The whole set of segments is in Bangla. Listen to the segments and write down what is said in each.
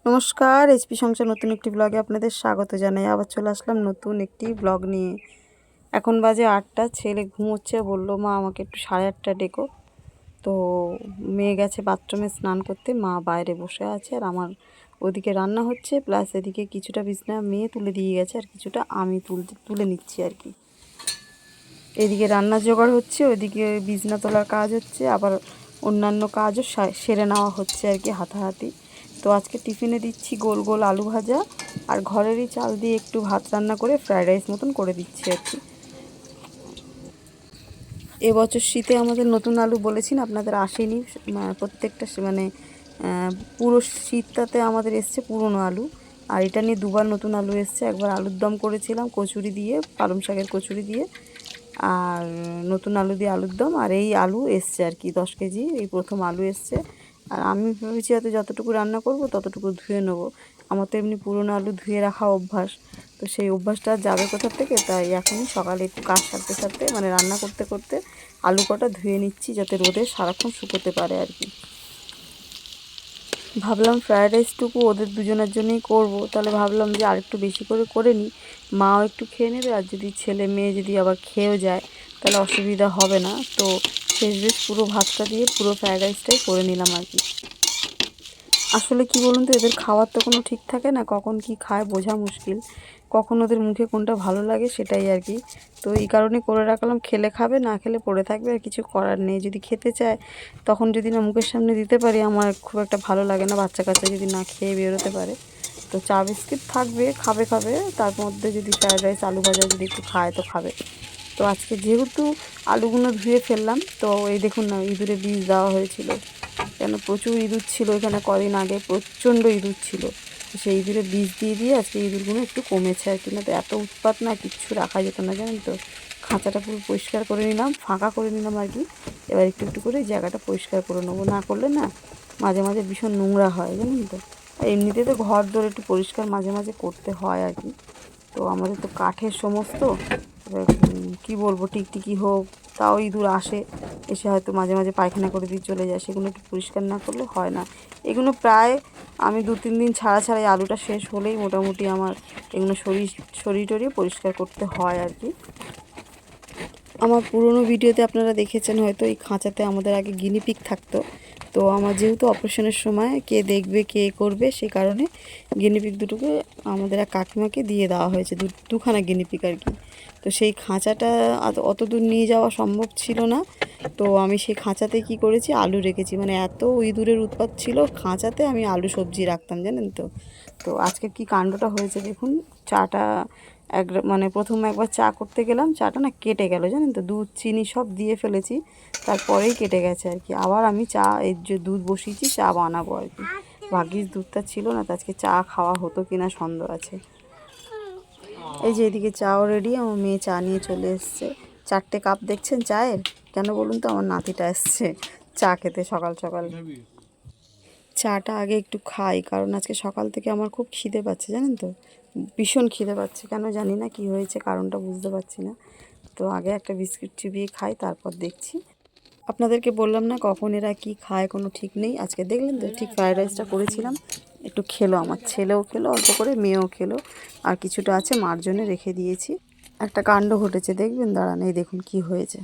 নমস্কার, এইচপি সংসার নতুন একটি ব্লগে আপনাদের স্বাগত জানাই। আবার চলে আসলাম নতুন একটি ব্লগ নিয়ে। এখন বাজে 8টা, ছেলে ঘুমোচ্ছে, বললো মা আমাকে একটু 8:30 ডেকো। তো মেয়ে গেছে বাথরুমে স্নান করতে, মা বাইরে বসে আছে, আর আমার ওদিকে রান্না হচ্ছে, প্লাস এদিকে কিছুটা বিছনা মেয়ে তুলে দিয়ে গেছে আর কিছুটা আমি তুলে নিচ্ছি আর কি। এদিকে রান্নার জোগাড় হচ্ছে, ওইদিকে বিছনা তোলার কাজ হচ্ছে, আবার অন্যান্য কাজও সেরে নেওয়া হচ্ছে আর কি হাতাহাতি। তো আজকে টিফিনে দিচ্ছি গোল গোল আলু ভাজা, আর ঘরেরই চাল দিয়ে একটু ভাত রান্না করে ফ্রায়েড রাইস মতন করে দিচ্ছি আর কি। এবছর শীতে আমাদের নতুন আলু বলেছি না আপনাদের, আসেনি। প্রত্যেকটা মানে পুরো শীতটাতে আমাদের এসছে পুরনো আলু, আর এটা নিয়ে দুবার নতুন আলু এসছে। একবার আলুর দম করেছিলাম কচুরি দিয়ে, পালং শাকের কচুরি দিয়ে, আর নতুন আলু দিয়ে আলুর দম। আর এই আলু এসছে আর কি 10 কেজি, এই প্রথম আলু এসছে। আর আমি ভেবেছি হয়তো যতটুকু রান্না করব ততটুকু ধুয়ে নেবো। আমার তো এমনি পুরনো আলু ধুয়ে রাখা অভ্যাস, তো সেই অভ্যাসটা যাবে কোথা থেকে। তাই এখনই সকালে একটু কাজ সারতে সারতে মানে রান্না করতে করতে আলু কটা ধুয়ে নিচ্ছি, যাতে রোদে সারাক্ষণ শুকোতে পারে আর কি। ভাবলাম ফ্রায়েড রাইসটুকু ওদের দুজনের জন্যই করব, তাহলে ভাবলাম যে আরেকটু বেশি করে করে নিই, মাও একটু খেয়ে নেবে, আর যদি ছেলে মেয়ে যদি আবার খেয়েও যায় তাহলে অসুবিধা হবে না। তো শেষ পুরো ভাতটা দিয়ে পুরো ফ্রায়েড রাইসটাই করে নিলাম আর কি। আসলে কি বলুন তো, এদের খাওয়ার তো কোনো ঠিক থাকে না, কখন কি খায় বোঝা মুশকিল, কখন ওদের মুখে কোনটা ভালো লাগে সেটাই আর কি। তো এই কারণে করে রাখলাম, খেলে খাবে, না খেলে পড়ে থাকবে, আর কিছু করার নেই। যদি খেতে চায় তখন যদি না মুখের সামনে দিতে পারি, আমার খুব একটা ভালো লাগে না বাচ্চা কাচ্চা যদি না খেয়ে বেরোতে পারে। তো চা বিস্কিট থাকবে, খাবে, তার মধ্যে যদি ফ্রায়েড রাইস আলু ভাজা যদি একটু খায় তো খাবে। তো আজকে যেহেতু আলুগুলো ধুয়ে ফেললাম, তো এই দেখুন না, ইঁদুরে বীজ দেওয়া হয়েছিল, কেন প্রচুর ইঁদুর ছিল এখানে, কদিন আগে প্রচণ্ড ইঁদুর ছিল। সেই ইঁদুরে বীজ দিয়ে দিয়ে আজকে ইঁদুরগুলো একটু কমেছে আর কি, না তো এত উৎপাত না, কিচ্ছু রাখা যেত না জানেন তো। খাঁচাটা পুরো পরিষ্কার করে নিলাম, ফাঁকা করে নিলাম আর কি। এবার একটু একটু করে জায়গাটা পরিষ্কার করে নেবো, না করলে না মাঝে মাঝে ভীষণ নোংরা হয় জানেন তো। আর এমনিতে তো ঘর দোর একটু পরিষ্কার মাঝে মাঝে করতে হয় আর কি। তো আমাদের তো কাঠের সমস্ত, এবার কী বলবো, টিকটিকি হোক, তাও ইঁদুর আসে, এসে হয়তো মাঝে মাঝে পায়খানা করে দিয়ে চলে যায়, সেগুলো একটু পরিষ্কার না করলে হয় না। এগুলো প্রায় আমি 2-3 দিন ছাড়া ছাড়া, আলুটা শেষ হলেই মোটামুটি আমার এগুলো টরিয়ে পরিষ্কার করতে হয় আর কি। আমার পুরনো ভিডিওতে আপনারা দেখেছেন হয়তো, এই খাঁচাতে আমাদের আগে গিনিপিগ থাকতো। তো আমার যেহেতু অপারেশনের সময় কে দেখবে কে করবে, সেই কারণে গিনিপিগ দুটোকে আমাদের এক কাকিমাকে দিয়ে দেওয়া হয়েছে, দুখানা গিনিপিগ আর কি। তো সেই খাঁচাটা অত দূর নিয়ে যাওয়া সম্ভব ছিল না, তো আমি সেই খাঁচাতে কি করেছি, আলু রেখেছি। মানে এত ইঁদুরের উৎপাত ছিল খাঁচাতে, আমি আলু সবজি রাখতাম জানেন তো। তো আজকে কি কাণ্ডটা হয়েছে দেখুন। চাটা মানে প্রথম একবার চা করতে গেলাম, চাটা না কেটে গেল জানেন তো, দুধ চিনি সব দিয়ে ফেলেছি, তারপরেই কেটে গেছে আর কি। আবার আমি চা, এই যে দুধ বসিয়েছি, চা বানাবো আর কি। ভাগ্যিস দুধটা ছিল না, তো আজকে চা খাওয়া হতো কিনা সন্দেহ আছে। এই যে এদিকে চাও রেডি, আমার মেয়ে চা নিয়ে চলে এসছে। 4টে কাপ দেখছেন চায়ের, কেন বলুন তো, আমার নাতিটা এসছে চা খেতে সকাল সকাল। চাটা আগে একটু খাই, কারণ আজকে সকাল থেকে আমার খুব খিদে পাচ্ছে জানেন তো, ভীষণ খিদে পাচ্ছে, কেন জানি না, কি হয়েছে কারণটা বুঝতে পারছি না। তো আগে একটা বিস্কিট চিবিয়ে খাই, তারপর দেখছি। আপনাদেরকে বললাম না কখন এরা কি খায় কোনো ঠিক নেই। আজকে দেখলেন তো, ঠিক ফ্রায়েড রাইসটা করেছিলাম, একটু খেলো, আমার ছেলেও খেলো অল্প করে, মেয়েও খেলো, আর কিছুটা আছে মার জন্য রেখে দিয়েছি। একটা কাণ্ড ঘটেছে দেখবেন, দাঁড়ান, এই দেখুন কি হয়েছে।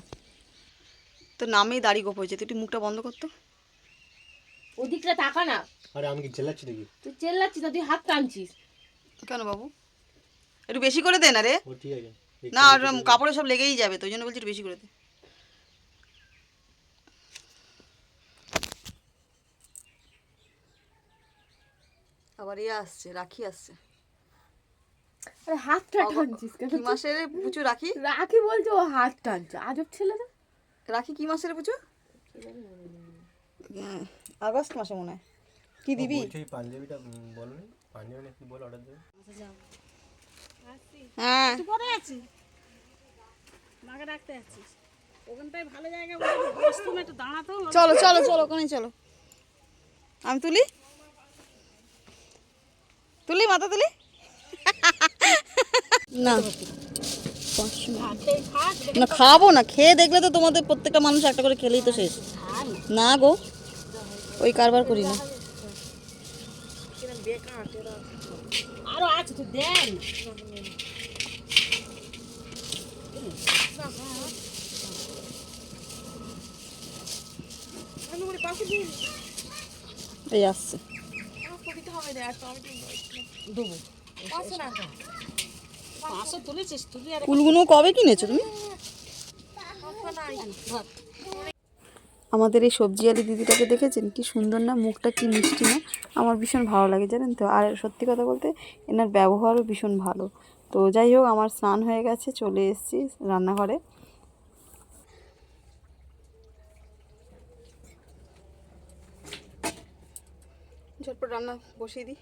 তো নামেই দাড়ি গোপ হয়েছে, তুই একটু মুখটা বন্ধ করতো, ওদিকটা তাকা না। আরে আমি কি চেল্লাচ্ছি নাকি? তুই চেল্লাচ্ছিস না, তুই হাত টানছিস কেন বাবু, একটু বেশি করে দে না রে। ও ঠিক আছে। না, আর কাপড়ে সব লেগেই যাবে, তো ওই জন্য বলছি একটু বেশি করে দে। আবার ইয়ে আসছে, রাখি আসছে। আরে হাতটা টানছিস কেন? কি মাসের পুচু রাখি? রাখি বলছে, ও হাত টানছে, আজব ছেলে না। রাখি কি মাসের পুচু? আগস্ট মাসে মনে হয়। কি দিবি? এই পাঞ্জাবিটা বলনি, পাঞ্জাবি না কি বল অর্ডার দেবে? হ্যাঁ, তুই কোথায় আছিস? মাকে রাখতে আছিস ওখানটায়, ভালো জায়গা বলে বস, তুমি একটু দাঁড়াতো। চলো চলো চলো, ওখানেই চলো। আমি তুলি, তুলি, মাথা তুলি না, না খাবো না, খেয়ে দেখলে তো তোমাদের প্রত্যেকটা মানুষ একটা করে খেলেই তো শেষ। না গো, ওই কারবার করি না। আরো আছে তো দেন। এই আসছে দেবো। 500 তুলেছিস তুলি আর ফুলগুলো কবে কিনেছো তুমি? আমাদের এই সবজিওয়ালি দিদিটাকে দেখেছেন কি সুন্দর না, মুখটা কি মিষ্টি না, আমার ভীষণ ভালো লাগে জানেন তো। আর সত্যি কথা বলতে এনার ব্যবহারও ভীষণ ভালো। তো যাই হোক, আমার স্নান হয়ে গেছে, চলে এসেছি রান্নাঘরে। ঝটপট রান্না বসিয়ে দিই।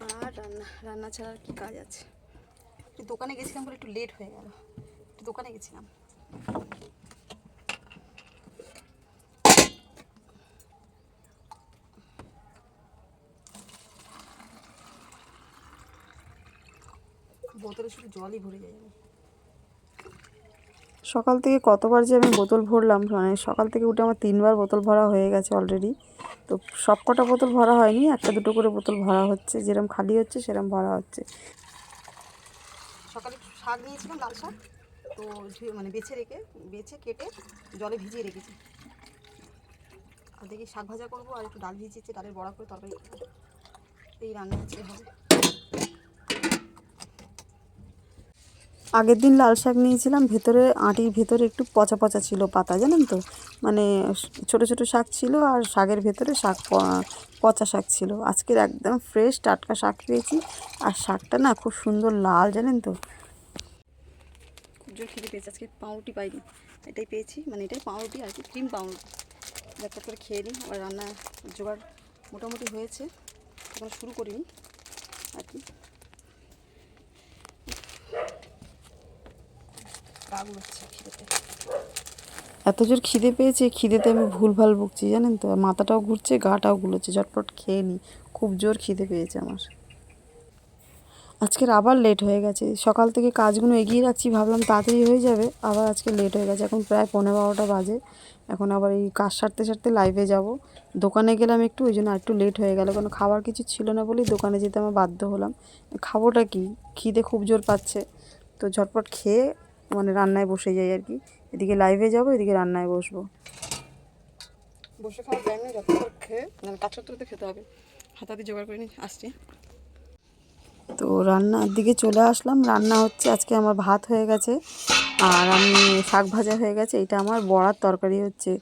আর রান্না ছাড়া আর কি কাজ আছে। একটু দোকানে গেছিলাম বলে একটু লেট হয়ে গেল, একটু দোকানে গেছিলাম। বোতলে শুধু জলই ভরে যায়। সকাল থেকে কতবার যে আমি বোতল ভরলাম, মানে সকাল থেকে উঠে আমার 3বার বোতল ভরা হয়ে গেছে অলরেডি। তো সব কটা বোতল ভরা হয়নি, একটা দুটো করে বোতল ভরা হচ্ছে, যেরকম খালি হচ্ছে সেরকম ভরা হচ্ছে। সকালে শাক নিয়েছিলাম, লাল শাক, তো মানে বেছে কেটে জলে ভিজিয়ে রেখেছি। আর দেখি শাক ভাজা করবো, আর একটু ডাল ভিজিয়েছি, ডালের বড়া করে তরকারি এই রান্না আজকে হবে। আগের দিন লাল শাক নিয়েছিলাম, আঁটির ভেতরে একটু পচা পচা ছিল পাতা, জানেন তো, মানে ছোট ছোট শাক ছিল আর শাকের ভেতরে পচা শাক ছিল। আজকের একদম ফ্রেশ টাটকা শাক পেয়েছি, আর শাকটা না খুব সুন্দর লাল, জানেন তো। খুব জোর খিদে পেয়েছি, আজকে পাউরুটি পাইনি, এটাই পেয়েছি, মানে এটাই পাউরুটি আর কি, ক্রিম পাউরুটি। একটা করে খেয়ে নিই। আবার রান্না জোগাড় মোটামুটি হয়েছে, এখন শুরু করিনি আর কি। এত জোর খিদে পেয়েছে, খিদেতে আমি ভুলভাল বকছি জানেন তো, মাথাটাও ঘুরছে, গাটাও গুলোচ্ছে। ঝটপট খেয়ে নিই, খুব জোর খিদে পেয়েছে আমার। আজকের আবার লেট হয়ে গেছে, সকাল থেকে কাজগুলো এগিয়ে রাখছি, ভাবলাম তাড়াতাড়ি হয়ে যাবে, আবার আজকে লেট হয়ে গেছে। এখন প্রায় 11:15 বাজে। এখন আবার এই কাজ সারতে সারতে লাইভে যাব। দোকানে গেলাম একটু, ওই জন্য একটু লেট হয়ে গেল, কারণ খাবার কিছু ছিল না বলেই দোকানে যেতে আমার বাধ্য হলাম। খাবোটা কি, খিদে খুব জোর পাচ্ছে, তো ঝটপট খেয়ে মানে রান্নায় বসে যাই আর কি। এদিকে লাইভে যাব, এদিকে রান্নায় বসবো। বসে খাওয়া যায় না, ঝটপট খেয়ে মানে কাজ করতে করতে খেতে হবে। হাতাহাতি জোগাড় করে নিয়ে আসছি। তো রান্নার দিকে চলে আসলাম। রান্না হচ্ছে আজকে, আমার ভাত হয়ে গেছে আর আমি শাক ভাজা হয়ে গেছে। এটা আমার বড়ার তরকারি হচ্ছে।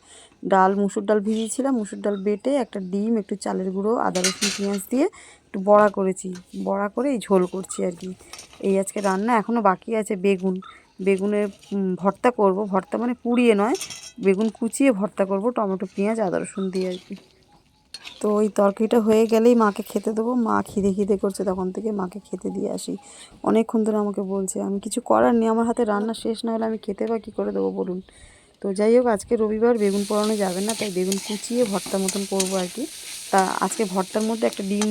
মুসুর ডাল ভিজিয়েছিলাম, মুসুর ডাল বেটে একটা ডিম, একটু চালের গুঁড়ো, আদা রসুন পেঁয়াজ দিয়ে একটু বড়া করেছি, বড়া করে এই ঝোল করছি আর কি। এই আজকে রান্না। এখনও বাকি আছে বেগুনের ভর্তা করব, ভর্তা মানে পুড়িয়ে নয়, বেগুন কুচিয়ে ভর্তা করব টমেটো পেঁয়াজ আদা রসুন দিয়ে আর কি। তো ওই তরকারিটা হয়ে গেলেই মাকে খেতে দেবো। মা খিদে করছে তখন থেকে, মাকে খেতে দিয়ে আসি। অনেকক্ষণ ধরে আমাকে বলছে, আমি কিছু করার নেই, আমার হাতে রান্না শেষ না হলে আমি খেতে বা কী করে দেবো বলুন। তো যাই হোক, আজকে রবিবার বেগুন পোড়ানো যাবে না, তাই বেগুন কুচিয়ে ভর্তা মতন করবো আর কি। তা আজকে ভর্তার মধ্যে একটা ডিম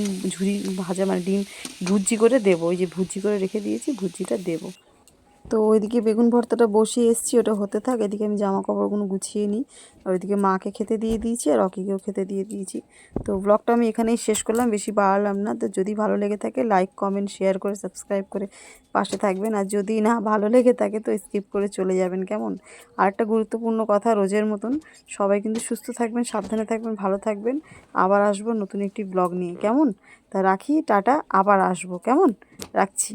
ভাজা, মানে ডিম ভুজি করে দেবো, ওই যে ভুজি করে রেখে দিয়েছি, ভুজিটা দেবো। তো ওইদিকে বেগুন ভর্তাটা বসিয়ে এসেছি, ওটা হতে থাক, এদিকে আমি জামা কাপড়গুলো গুছিয়ে নিই। আর ওইদিকে মাকে খেতে দিয়ে দিয়েছি আর রকিকেও খেতে দিয়ে দিয়েছি। তো ব্লগটা আমি এখানেই শেষ করলাম, বেশি বাড়ালাম না। তো যদি ভালো লেগে থাকে লাইক কমেন্ট শেয়ার করে সাবস্ক্রাইব করে পাশে থাকবেন, আর যদি না ভালো লেগে থাকে তো স্কিপ করে চলে যাবেন, কেমন। আর একটা গুরুত্বপূর্ণ কথা, রোজের মতন সবাই কিন্তু সুস্থ থাকবেন, সাবধানে থাকবেন, ভালো থাকবেন। আবার আসবো নতুন একটি ব্লগ নিয়ে, কেমন। তা রাখি, টাটা, আবার আসবো, কেমন, রাখছি।